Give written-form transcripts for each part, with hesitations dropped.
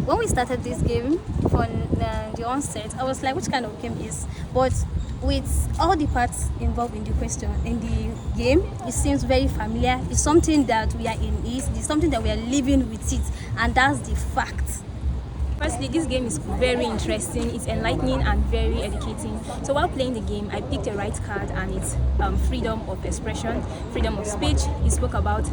when we started this game from the onset, I was like, which kind of game is? But with all the parts involved in the question in the game, it seems very familiar. It's something that we are in. It's something that we are living with it, and that's the fact. Firstly, this game is very interesting, it's enlightening and very educating. So while playing the game, I picked a right card, and it's freedom of expression, freedom of speech. It spoke about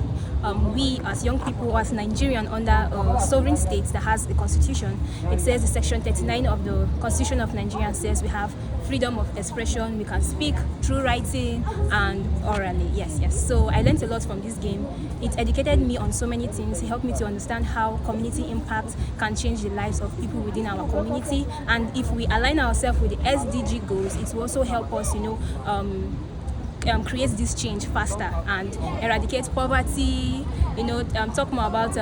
we as young people, as Nigerian under a sovereign state that has a constitution. It says the section 39 of the Constitution of Nigeria says we have freedom of expression, we can speak through writing and orally. Yes. So I learned a lot from this game. It educated me on so many things. It helped me to understand how community impact can change the lives of people within our community. And if we align ourselves with the SDG goals, it will also help us, create this change faster and eradicate poverty, talk more about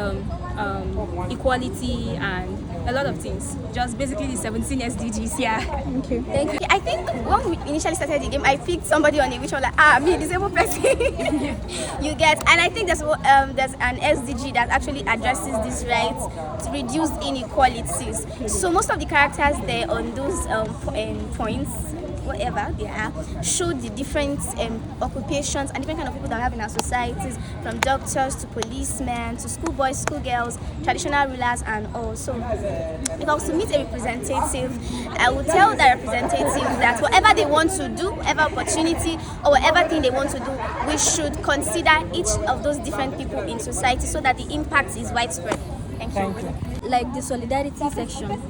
equality and a lot of things. Just basically the 17 SDGs, yeah. Thank you. Thank you. I think when we initially started the game, I picked somebody on it, which was like, me, disabled person. You get, and I think there's an SDG that actually addresses this right to reduce inequalities. So most of the characters there on those points, whatever they are, show the different occupations and different kind of people that we have in our societies, from doctors to policemen to schoolboys, schoolgirls, traditional rulers, and all. So if I was to meet a representative, I would tell that representative that whatever they want to do, whatever opportunity or whatever thing they want to do, we should consider each of those different people in society so that the impact is widespread. Thank you. Like the solidarity section,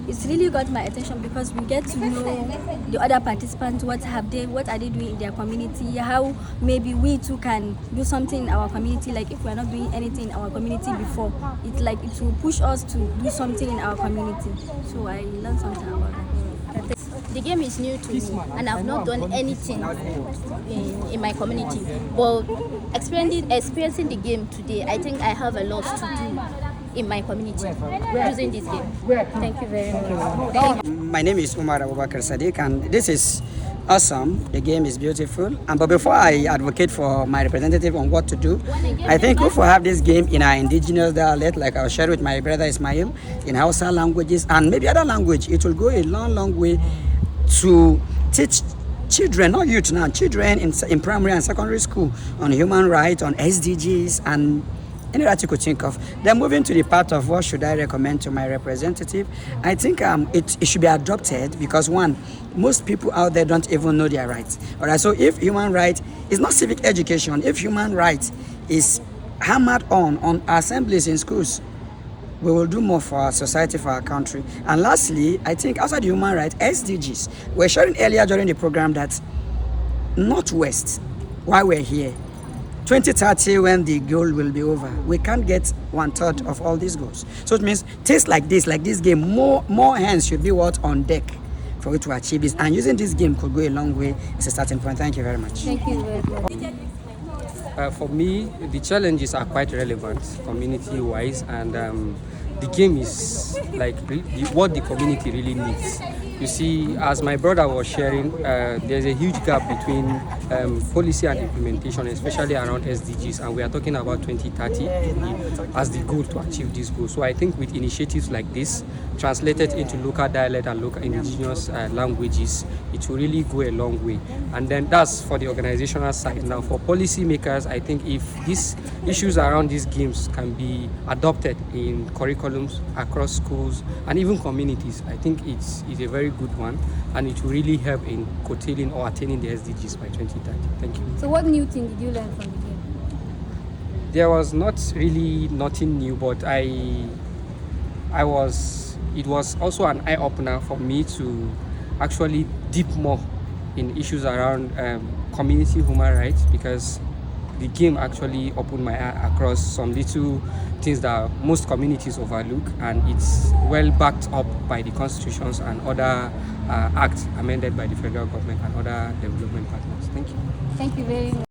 it's really got my attention because we get to know the other participants, what are they doing in their community, how maybe we too can do something in our community. Like if we're not doing anything in our community before, it will push us to do something in our community. So I learned something about that. The game is new to me, and I've not done anything in my community. But experiencing the game today, I think I have a lot to do in my community using this game. Thank you very much. My name is Umar Abubakar Sadiq, and this is awesome. The game is beautiful. But before I advocate for my representative on what to do, I think if we have this game in our indigenous dialect, like I'll share with my brother Ismail, in Hausa languages and maybe other language, it will go a long way to teach children, not youth now, children in primary and secondary school on human rights, on SDGs, and any that you could think of. Then moving to the part of what should I recommend to my representative, I think it should be adopted because one, most people out there don't even know their rights. All right, so if human right is not civic education, if human right is hammered on assemblies in schools, we will do more for our society, for our country. And lastly, I think outside the human rights, SDGs. We're sharing earlier during the program that Northwest, while we're here, 2030, when the goal will be over, we can't get 1/3 of all these goals. So it means things like this game, more hands should be on deck for it to achieve this. And using this game could go a long way as a starting point. Thank you very much. Thank you very much. For me, the challenges are quite relevant community-wise, and the game is like what the community really needs. You see, as my brother was sharing, there's a huge gap between policy and implementation, especially around SDGs, and we are talking about 2030 as the goal to achieve this goal. So I think with initiatives like this, translated into local dialect and local indigenous languages, it will really go a long way. And then that's for the organizational side. Now for policy makers, I think if these issues around these games can be adopted in curriculums across schools and even communities, I think it's a very good one, and it will really help in curtailing or attaining the SDGs by 2030. Thank you. So what new thing did you learn from the game? There was not really nothing new, but it was also an eye-opener for me to actually deep more in issues around community human rights, because the game actually opened my eye across some little things that most communities overlook, and it's well backed up by the constitutions and other acts amended by the federal government and other development partners. Thank you. Thank you very much.